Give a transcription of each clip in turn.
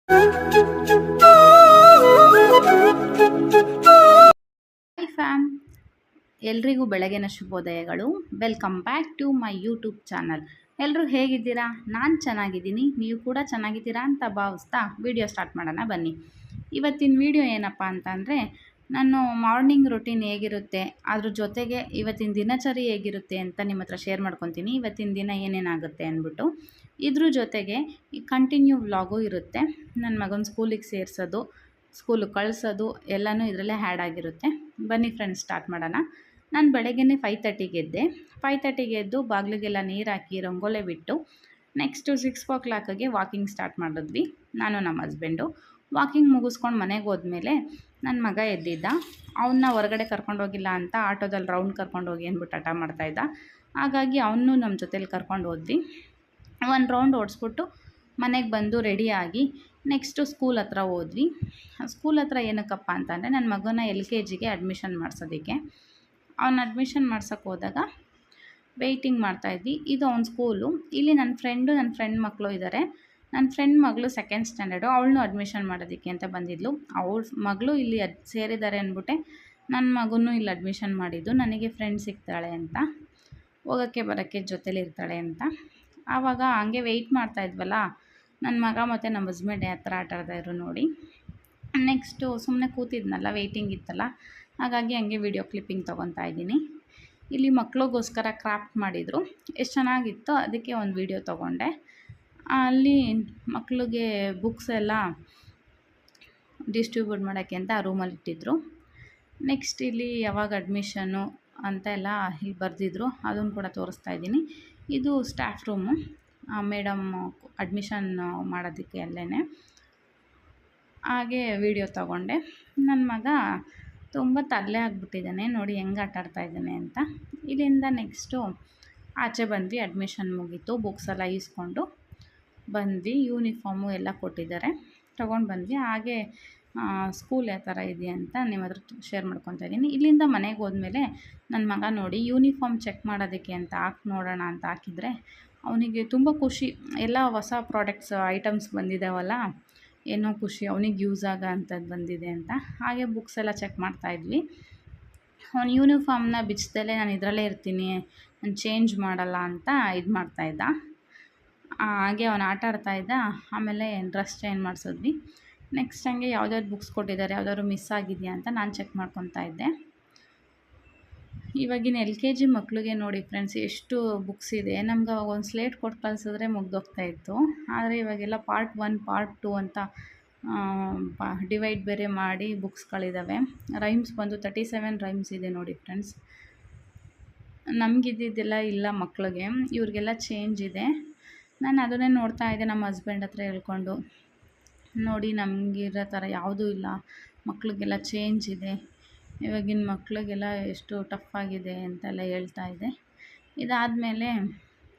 Hi fam, ಎಲ್ರಿಗೂ ಬೆಳಗಿನ ಶುಭೋದಯಗಳು. Welcome back to my YouTube channel. ಎಲ್ಲರೂ ಹೇಗಿದ್ದೀರಾ? ನಾನು ಚೆನ್ನಾಗಿದ್ದೀನಿ, ನೀವು ಕೂಡ ಚೆನ್ನಾಗಿದ್ದೀರಾ ಅಂತ ಭಾವಿಸ್ತಾ ವಿಡಿಯೋ ಸ್ಟಾರ್ಟ್ ಮಾಡೋಣ ಬನ್ನಿ. ಇವತ್ತಿನ ವಿಡಿಯೋ ಏನಪ್ಪ ಅಂತಂದರೆ, ನಾನು ಮಾರ್ನಿಂಗ್ ರೊಟೀನ್ ಹೇಗಿರುತ್ತೆ, ಅದ್ರ ಜೊತೆಗೆ ಇವತ್ತಿನ ದಿನಚರಿ ಹೇಗಿರುತ್ತೆ ಅಂತ ನಿಮ್ಮ ಹತ್ರ ಶೇರ್ ಮಾಡ್ಕೊತೀನಿ. ಇವತ್ತಿನ ದಿನ ಏನೇನಾಗುತ್ತೆ ಅಂದ್ಬಿಟ್ಟು. ಇದ್ರ ಜೊತೆಗೆ ಈ ಕಂಟಿನ್ಯೂ ವ್ಲಾಗು ಇರುತ್ತೆ. ನನ್ನ ಮಗನ ಸ್ಕೂಲಿಗೆ ಸೇರಿಸೋದು, ಸ್ಕೂಲಿಗೆ ಕಳಿಸೋದು ಎಲ್ಲನೂ ಇದರಲ್ಲೇ ಹ್ಯಾಡ್ ಆಗಿರುತ್ತೆ. ಬನ್ನಿ ಫ್ರೆಂಡ್ಸ್, ಸ್ಟಾರ್ಟ್ ಮಾಡೋಣ. ನಾನು ಬೆಳಗ್ಗೆನೇ 5:30ಗೆ ಎದ್ದೆ. 5:30ಗೆ ಎದ್ದು ಬಾಗಿಲಿಗೆಲ್ಲ ನೀರು ಹಾಕಿ ರಂಗೋಲೆ ಬಿಟ್ಟು ನೆಕ್ಸ್ಟು 6 ವಾಕಿಂಗ್ ಸ್ಟಾರ್ಟ್ ಮಾಡಿದ್ವಿ, ನಾನು ನಮ್ಮ ಹಸ್ಬೆಂಡು. ವಾಕಿಂಗ್ ಮುಗಿಸ್ಕೊಂಡು ಮನೆಗೆ ಹೋದ್ಮೇಲೆ ನನ್ನ ಮಗ ಎದ್ದಿದ್ದ. ಅವನ್ನ ಹೊರಗಡೆ ಕರ್ಕೊಂಡೋಗಿಲ್ಲ ಅಂತ ಆಟೋದಲ್ಲಿ ರೌಂಡ್ ಕರ್ಕೊಂಡೋಗಿ ಅಂದ್ಬಿಟ್ಟು ಹಠ ಮಾಡ್ತಾಯಿದ್ದ. ಹಾಗಾಗಿ ಅವನು ನಮ್ಮ ಜೊತೇಲಿ ಕರ್ಕೊಂಡು ಹೋದ್ವಿ. ಒಂದು ರೌಂಡ್ ಓಡಿಸ್ಬಿಟ್ಟು ಮನೆಗೆ ಬಂದು ರೆಡಿಯಾಗಿ ನೆಕ್ಸ್ಟು ಸ್ಕೂಲ್ ಹತ್ರ ಹೋದ್ವಿ. ಸ್ಕೂಲ್ ಹತ್ರ ಏನಕ್ಕಪ್ಪ ಅಂತಂದರೆ, ನನ್ನ ಮಗನ LKGಗೆ ಅಡ್ಮಿಷನ್ ಮಾಡಿಸೋದಕ್ಕೆ. ಅವನ ಅಡ್ಮಿಷನ್ ಮಾಡ್ಸೋಕ್ಕೆ ಹೋದಾಗ ವೆಯ್ಟಿಂಗ್ ಮಾಡ್ತಾಯಿದ್ವಿ. ಇದು ಅವ್ನ ಸ್ಕೂಲು. ಇಲ್ಲಿ ನನ್ನ ಫ್ರೆಂಡ್ ಮಕ್ಕಳು ಇದ್ದಾರೆ. ನನ್ನ ಫ್ರೆಂಡ್ ಮಗಳು 2nd ಸ್ಟ್ಯಾಂಡರ್ಡು, ಅವಳನ್ನೂ ಅಡ್ಮಿಷನ್ ಮಾಡೋದಕ್ಕೆ ಅಂತ ಬಂದಿದ್ಲು. ಅವಳ ಮಗಳು ಇಲ್ಲಿ ಸೇರಿದ್ದಾರೆ ಅಂದ್ಬಿಟ್ಟೆ ನನ್ನ ಮಗನೂ ಇಲ್ಲಿ ಅಡ್ಮಿಷನ್ ಮಾಡಿದ್ದು. ನನಗೆ ಫ್ರೆಂಡ್ ಸಿಗ್ತಾಳೆ ಅಂತ, ಹೋಗೋಕ್ಕೆ ಬರೋಕ್ಕೆ ಜೊತೇಲಿ ಇರ್ತಾಳೆ ಅಂತ. ಆವಾಗ ಹಂಗೆ ವೆಯ್ಟ್ ಮಾಡ್ತಾಯಿದ್ವಲ್ಲ, ನನ್ನ ಮಗ ಮತ್ತು ನಮ್ಮ ಹಸ್ಬೆಂಡ್ ಯಾವ ಥರ ಆಟ ಆಡ್ತಾಯಿದ್ರು ನೋಡಿ. ನೆಕ್ಸ್ಟು ಸುಮ್ಮನೆ ಕೂತಿದ್ನಲ್ಲ, ವೆಯ್ಟಿಂಗ್ ಇತ್ತಲ್ಲ, ಹಾಗಾಗಿ ಹಂಗೆ ವಿಡಿಯೋ ಕ್ಲಿಪ್ಪಿಂಗ್ ತೊಗೊತಾ ಇದ್ದೀನಿ. ಇಲ್ಲಿ ಮಕ್ಳಿಗೋಸ್ಕರ ಕ್ರಾಫ್ಟ್ ಮಾಡಿದರು, ಎಷ್ಟು ಚೆನ್ನಾಗಿತ್ತು. ಅದಕ್ಕೆ ಒಂದು ವಿಡಿಯೋ ತೊಗೊಂಡೆ. ಅಲ್ಲಿ ಮಕ್ಳಿಗೆ ಬುಕ್ಸ್ ಎಲ್ಲ ಡಿಸ್ಟ್ರಿಬ್ಯೂಟ್ ಮಾಡೋಕ್ಕೆ ಅಂತ ಆ ರೂಮಲ್ಲಿ ಇಟ್ಟಿದ್ರು. ನೆಕ್ಸ್ಟ್ ಇಲ್ಲಿ ಯಾವಾಗ ಅಡ್ಮಿಷನ್ನು ಅಂತ ಎಲ್ಲ ಇಲ್ಲಿ ಬರೆದಿದ್ರು, ಅದನ್ನು ಕೂಡ ತೋರಿಸ್ತಾ ಇದ್ದೀನಿ. ಇದು ಸ್ಟಾಫ್ ರೂಮು, ಮೇಡಮ್ ಅಡ್ಮಿಷನ್ ಮಾಡೋದಕ್ಕೆ ಅಲ್ಲೇ. ಹಾಗೆ ವಿಡಿಯೋ ತೊಗೊಂಡೆ. ನನ್ನ ಮಗ ತುಂಬ ತರಲೆ ಆಗಿಬಿಟ್ಟಿದ್ದಾನೆ ನೋಡಿ, ಹೆಂಗೆ ಆಟ ಆಡ್ತಾಯಿದ್ದಾನೆ ಅಂತ. ಇಲ್ಲಿಂದ ನೆಕ್ಸ್ಟು ಆಚೆ ಬಂದ್ವಿ. ಅಡ್ಮಿಷನ್ ಮುಗೀತು, ಬುಕ್ಸ್ ಎಲ್ಲ ಈಸ್ಕೊಂಡು ಬಂದ್ವಿ. ಯೂನಿಫಾರ್ಮು ಎಲ್ಲ ಕೊಟ್ಟಿದ್ದಾರೆ, ತೊಗೊಂಡು ಬಂದ್ವಿ. ಹಾಗೆ ಸ್ಕೂಲ್ ಯಾವ ಥರ ಇದೆಯಾ ಅಂತ ನಿಮ್ಮ ಹತ್ರ ಶೇರ್ ಮಾಡ್ಕೊತಾ ಇದ್ದೀನಿ. ಇಲ್ಲಿಂದ ಮನೆಗೆ ಹೋದ್ಮೇಲೆ ನನ್ನ ಮಗ ನೋಡಿ ಯೂನಿಫಾರ್ಮ್ ಚೆಕ್ ಮಾಡೋದಕ್ಕೆ ಅಂತ ನೋಡೋಣ ಅಂತ ಹಾಕಿದರೆ ಅವನಿಗೆ ತುಂಬ ಖುಷಿ. ಎಲ್ಲ ಹೊಸ ಪ್ರಾಡಕ್ಟ್ಸ್ ಐಟಮ್ಸ್ ಬಂದಿದ್ದಾವಲ್ಲ, ಏನೋ ಖುಷಿ, ಅವನಿಗೆ ಯೂಸ್ ಆಗೋ ಅಂಥದ್ದು ಬಂದಿದೆ ಅಂತ. ಹಾಗೆ ಬುಕ್ಸ್ ಎಲ್ಲ ಚೆಕ್ ಮಾಡ್ತಾಯಿದ್ವಿ. ಅವ್ನು ಯೂನಿಫಾರ್ಮ್ನ ಬಿಚ್ಚದಲ್ಲೇ ನಾನು ಇದರಲ್ಲೇ ಇರ್ತೀನಿ, ನಾನು ಚೇಂಜ್ ಮಾಡಲ್ಲ ಅಂತ ಇದು ಮಾಡ್ತಾಯಿದ್ದ. ಹಾಗೆ ಅವನು ಆಟ ಆಡ್ತಾಯಿದ್ದ. ಆಮೇಲೆ ಡ್ರೆಸ್ ಚೇಂಜ್ ಮಾಡಿಸಿದ್ವಿ. ನೆಕ್ಸ್ಟ್ ಹಂಗೆ ಯಾವ್ದಾದ್ರು ಬುಕ್ಸ್ ಕೊಟ್ಟಿದ್ದಾರೆ, ಯಾವ್ದಾದ್ರು ಮಿಸ್ ಆಗಿದೆಯಾ ಅಂತ ನಾನು ಚೆಕ್ ಮಾಡ್ಕೊತಾ ಇದ್ದೆ. ಇವಾಗಿನ LKG ಮಕ್ಕಳಿಗೆ ನೋಡಿ ಫ್ರೆಂಡ್ಸ್, ಎಷ್ಟು ಬುಕ್ಸ್ ಇದೆ. ನಮ್ಗೆ ಅವಾಗ ಒಂದು ಸ್ಲೇಟ್ ಕೊಟ್ಟು ಕಳಿಸಿದ್ರೆ ಮುಗ್ದೋಗ್ತಾಯಿತ್ತು. ಆದರೆ ಇವಾಗೆಲ್ಲ ಪಾರ್ಟ್ 1 ಪಾರ್ಟ್ 2 ಅಂತ ಡಿವೈಡ್ ಬೇರೆ ಮಾಡಿ ಬುಕ್ಸ್ಗಳಿದ್ದಾವೆ. ರೈಮ್ಸ್ ಬಂದು 37 ರೈಮ್ಸ್ ಇದೆ ನೋಡಿ ಫ್ರೆಂಡ್ಸ್. ನಮಗಿದ್ದಿದ್ದೆಲ್ಲ ಇಲ್ಲ ಮಕ್ಕಳಿಗೆ, ಇವ್ರಿಗೆಲ್ಲ ಚೇಂಜ್ ಇದೆ. ನಾನು ಅದನ್ನೇ ನೋಡ್ತಾ ಇದ್ದೆ ನಮ್ಮ ಹಸ್ಬೆಂಡ್ ಹತ್ರ ಹೇಳ್ಕೊಂಡು, ನೋಡಿ ನಮಗಿರೋ ಥರ ಯಾವುದೂ ಇಲ್ಲ, ಮಕ್ಕಳಿಗೆಲ್ಲ ಚೇಂಜ್ ಇದೆ, ಇವಾಗಿನ ಮಕ್ಕಳಿಗೆಲ್ಲ ಎಷ್ಟು ಟಫ್ ಆಗಿದೆ ಅಂತೆಲ್ಲ ಹೇಳ್ತಾ ಇದ್ದೆ. ಇದಾದಮೇಲೆ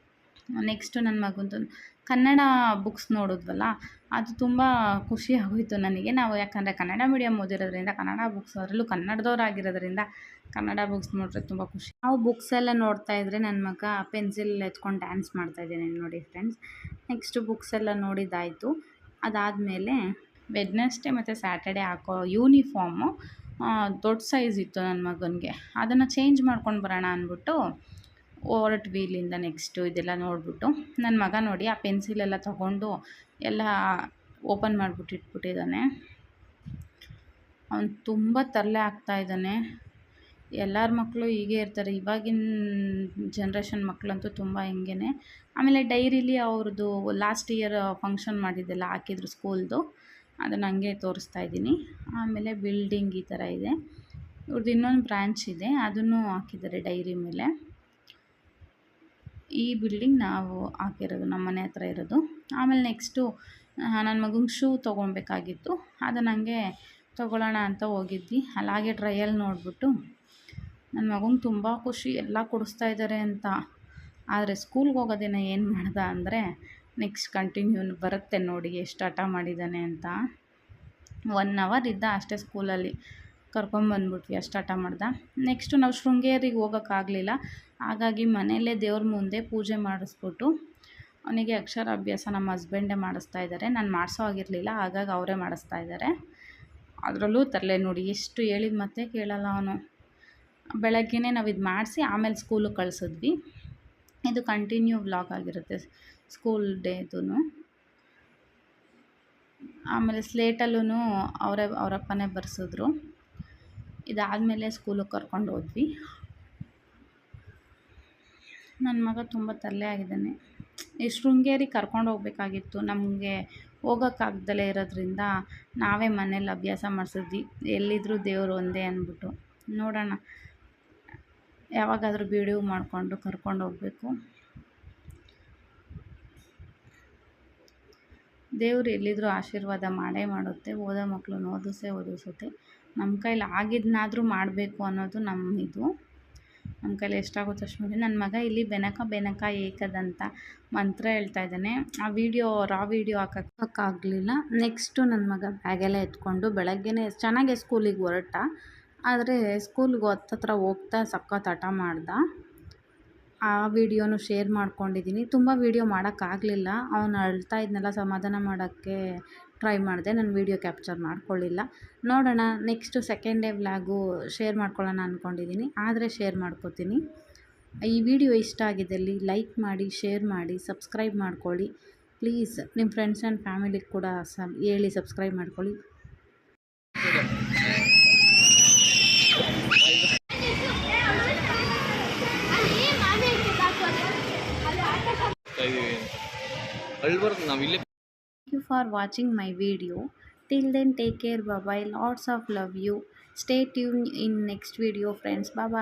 ನೆಕ್ಸ್ಟು ನನ್ನ ಮಗಂದು ಕನ್ನಡ ಬುಕ್ಸ್ ನೋಡಿದ್ವಲ್ಲ, ಅದು ತುಂಬ ಖುಷಿ ಆಗೋಯಿತು ನನಗೆ. ನಾವು ಯಾಕಂದರೆ ಕನ್ನಡ ಮೀಡಿಯಮ್ ಓದಿರೋದ್ರಿಂದ ಕನ್ನಡ ಬುಕ್ಸ್, ಅದರಲ್ಲೂ ಕನ್ನಡದವರಾಗಿರೋದ್ರಿಂದ ಕನ್ನಡ ಬುಕ್ಸ್ ನೋಡಿದ್ರೆ ತುಂಬ ಖುಷಿ. ನಾವು ಬುಕ್ಸ್ ಎಲ್ಲ ನೋಡ್ತಾ ಇದ್ದರೆ ನನ್ನ ಮಗ ಪೆನ್ಸಿಲ್ ಎತ್ಕೊಂಡು ಡ್ಯಾನ್ಸ್ ಮಾಡ್ತಾಯಿದ್ದೇನೆ ನೋಡಿ ಫ್ರೆಂಡ್ಸ್. ನೆಕ್ಸ್ಟು ಬುಕ್ಸ್ ಎಲ್ಲ ನೋಡಿದ್ದಾಯಿತು. ಅದಾದಮೇಲೆ ವೆಡ್ನೆಸ್ಡೇ ಮತ್ತು ಸ್ಯಾಟರ್ಡೇ ಹಾಕೋ ಯೂನಿಫಾರ್ಮು ದೊಡ್ಡ ಸೈಜ್ ಇತ್ತು ನನ್ನ ಮಗನಿಗೆ. ಅದನ್ನು ಚೇಂಜ್ ಮಾಡ್ಕೊಂಡು ಬರೋಣ ಅಂದ್ಬಿಟ್ಟು ಹೊರಟ್ವಿ ಇಲ್ಲಿಂದ. ನೆಕ್ಸ್ಟು ಇದೆಲ್ಲ ನೋಡಿಬಿಟ್ಟು ನನ್ನ ಮಗ ನೋಡಿ ಆ ಪೆನ್ಸಿಲೆಲ್ಲ ತೊಗೊಂಡು ಎಲ್ಲ ಓಪನ್ ಮಾಡಿಬಿಟ್ಟು ಇಟ್ಬಿಟ್ಟಿದ್ದಾನೆ. ಅವನು ತುಂಬ ತರಲೆ ಆಗ್ತಾಯಿದ್ದಾನೆ. ಎಲ್ಲರ ಮಕ್ಕಳು ಹೀಗೆ ಇರ್ತಾರೆ, ಇವಾಗಿನ ಜನ್ರೇಷನ್ ಮಕ್ಕಳಂತೂ ತುಂಬ ಹಿಂಗೇ. ಆಮೇಲೆ ಡೈರಿಲಿ ಅವ್ರದ್ದು ಲಾಸ್ಟ್ ಇಯರ್ ಫಂಕ್ಷನ್ ಮಾಡಿದ್ದೆಲ್ಲ ಹಾಕಿದ್ರು ಸ್ಕೂಲ್ದು, ಅದನ್ನು ಹಂಗೆ ತೋರಿಸ್ತಾ ಇದ್ದೀನಿ. ಆಮೇಲೆ ಬಿಲ್ಡಿಂಗ್ ಈ ಥರ ಇದೆ. ಇವ್ರದ್ದು ಇನ್ನೊಂದು ಬ್ರ್ಯಾಂಚ್ ಇದೆ, ಅದನ್ನು ಹಾಕಿದ್ದಾರೆ ಡೈರಿ ಮೇಲೆ. ಈ ಬಿಲ್ಡಿಂಗ್ ನಾವು ಹಾಕಿರೋದು, ನಮ್ಮ ಮನೆ ಹತ್ರ ಇರೋದು. ಆಮೇಲೆ ನೆಕ್ಸ್ಟು ನನ್ನ ಮಗಂಗೆ ಶೂ ತೊಗೊಳ್ಬೇಕಾಗಿತ್ತು, ಅದನ್ನು ಹಂಗೆ ತೊಗೊಳ್ಳೋಣ ಅಂತ ಹೋಗಿದ್ವಿ. ಅಲ್ಲಾಗೆ ಟ್ರಯಲ್ ನೋಡಿಬಿಟ್ಟು ನನ್ನ ಮಗಂಗೆ ತುಂಬ ಖುಷಿ, ಎಲ್ಲ ಕೊಡಿಸ್ತಾ ಇದ್ದಾರೆ ಅಂತ. ಆದರೆ ಸ್ಕೂಲ್ಗೆ ಹೋಗೋದಿನ ಏನು ಮಾಡ್ದೆ ಅಂದರೆ, ನೆಕ್ಸ್ಟ್ ಕಂಟಿನ್ಯೂ ಬರುತ್ತೆ ನೋಡಿ ಎಷ್ಟು ಹಠ ಮಾಡಿದ್ದಾನೆ ಅಂತ. 1 ಅವರ್ ಇದ್ದ ಅಷ್ಟೇ ಸ್ಕೂಲಲ್ಲಿ, ಕರ್ಕೊಂಬಂದ್ಬಿಟ್ವಿ, ಅಷ್ಟು ಹಠ ಮಾಡ್ದೆ. ನೆಕ್ಸ್ಟು ನಾವು ಶೃಂಗೇರಿಗೆ ಹೋಗೋಕ್ಕಾಗಲಿಲ್ಲ, ಹಾಗಾಗಿ ಮನೆಯಲ್ಲೇ ದೇವ್ರ ಮುಂದೆ ಪೂಜೆ ಮಾಡಿಸ್ಬಿಟ್ಟು ಅವನಿಗೆ ಅಕ್ಷರಾಭ್ಯಾಸ ನಮ್ಮ ಹಸ್ಬೆಂಡೇ ಮಾಡಿಸ್ತಾ ಇದ್ದಾರೆ. ನಾನು ಮಾಡಿಸೋ ಆಗಿರಲಿಲ್ಲ, ಹಾಗಾಗಿ ಅವರೇ ಮಾಡಿಸ್ತಾ ಇದ್ದಾರೆ. ಅದರಲ್ಲೂ ತರಲೆ ನೋಡಿ, ಎಷ್ಟು ಹೇಳಿದ ಮತ್ತೆ ಕೇಳಲ್ಲ ಅವನು. ಬೆಳಗ್ಗೆನೇ ನಾವು ಇದು ಮಾಡಿಸಿ ಆಮೇಲೆ ಸ್ಕೂಲಿಗೆ ಕಳಿಸಿದ್ವಿ. ಇದು ಕಂಟಿನ್ಯೂ ವ್ಲಾಗ್ ಆಗಿರುತ್ತೆ ಸ್ಕೂಲ್ ಡೇದು. ಆಮೇಲೆ ಸ್ಲೇಟಲ್ಲೂ ಅವರಪ್ಪನೇ ಬರ್ಸಿದ್ರು. ಇದಾದಮೇಲೆ ಸ್ಕೂಲಿಗೆ ಕರ್ಕೊಂಡು ಹೋದ್ವಿ. ನನ್ನ ಮಗ ತುಂಬ ತರಲೆ ಆಗಿದ್ದಾನೆ. ಈ ಶೃಂಗೇರಿ ಕರ್ಕೊಂಡು ಹೋಗ್ಬೇಕಾಗಿತ್ತು, ನಮಗೆ ಹೋಗೋಕ್ಕಾಗ್ದಲೇ ಇರೋದ್ರಿಂದ ನಾವೇ ಮನೇಲಿ ಅಭ್ಯಾಸ ಮಾಡಿಸಿದ್ವಿ. ಎಲ್ಲಿದ್ದರೂ ದೇವರು ಒಂದೇ ಅಂದ್ಬಿಟ್ಟು. ನೋಡೋಣ, ಯಾವಾಗಾದರೂ ವಿಡಿಯೋ ಮಾಡಿಕೊಂಡು ಕರ್ಕೊಂಡು ಹೋಗಬೇಕು. ದೇವರು ಎಲ್ಲಿದ್ದರೂ ಆಶೀರ್ವಾದ ಮಾಡೇ ಮಾಡುತ್ತೆ. ಓದೋ ಮಕ್ಕಳನ್ನ ಓದಿಸುತ್ತೆ. ನಮ್ಮ ಕೈಲಿ ಆಗಿದ್ದನ್ನಾದರೂ ಮಾಡಬೇಕು ಅನ್ನೋದು ನಮ್ಮ ಕೈಲಿ ಎಷ್ಟಾಗುತ್ತೋ ಅಷ್ಟು ಮಾಡಿ. ನನ್ನ ಮಗ ಇಲ್ಲಿ ಬೆನಕ ಏಕದಂತ ಮಂತ್ರ ಹೇಳ್ತಾ ಇದ್ದಾನೆ. ಆ ರಾ ವಿಡಿಯೋ ಹಾಕೋಕ್ಕಾಗಲಿಲ್ಲ. ನೆಕ್ಸ್ಟು ನನ್ನ ಮಗ ಬ್ಯಾಗೆಲ್ಲ ಎತ್ಕೊಂಡು ಬೆಳಗ್ಗೆನೇ ಚೆನ್ನಾಗೆ ಸ್ಕೂಲಿಗೆ ಹೊರಟ. ಆದರೆ ಸ್ಕೂಲ್ಗೆ ಹತ್ತತ್ರ ಹೋಗ್ತಾ ಸಖತ್ ಹಠ ಮಾಡ್ದ. ಆ ವಿಡಿಯೋನು ಶೇರ್ ಮಾಡ್ಕೊಂಡಿದ್ದೀನಿ. ತುಂಬ ವಿಡಿಯೋ ಮಾಡೋಕ್ಕಾಗಲಿಲ್ಲ. ಅವನು ಅಳ್ತಾ ಇದ್ನೆಲ್ಲ ಸಮಾಧಾನ ಮಾಡೋಕ್ಕೆ ಟ್ರೈ ಮಾಡಿದೆ. ನಾನು ವಿಡಿಯೋ ಕ್ಯಾಪ್ಚರ್ ಮಾಡ್ಕೊಳ್ಳಿಲ್ಲ. ನೋಡೋಣ, next second day vlog share ಮಾಡ್ಕೊಳ್ಳೋಣ ಅಂದ್ಕೊಂಡಿದ್ದೀನಿ. ಆದರೆ ಶೇರ್ ಮಾಡ್ಕೋತೀನಿ. ಈ ವಿಡಿಯೋ ಇಷ್ಟ ಆಗಿದ್ದಲ್ಲಿ ಲೈಕ್ ಮಾಡಿ, ಶೇರ್ ಮಾಡಿ, ಸಬ್ಸ್ಕ್ರೈಬ್ ಮಾಡ್ಕೊಳ್ಳಿ ಪ್ಲೀಸ್. ನಿಮ್ಮ ಫ್ರೆಂಡ್ಸ್ ಆ್ಯಂಡ್ ಫ್ಯಾಮಿಲಿಗೆ ಕೂಡ ಹೇಳಿ ಸಬ್ಸ್ಕ್ರೈಬ್ ಮಾಡ್ಕೊಳ್ಳಿ. Thank you for watching my video. Till then, take care. Bye bye. Lots of love you. Stay tuned in next video, friends. Bye bye.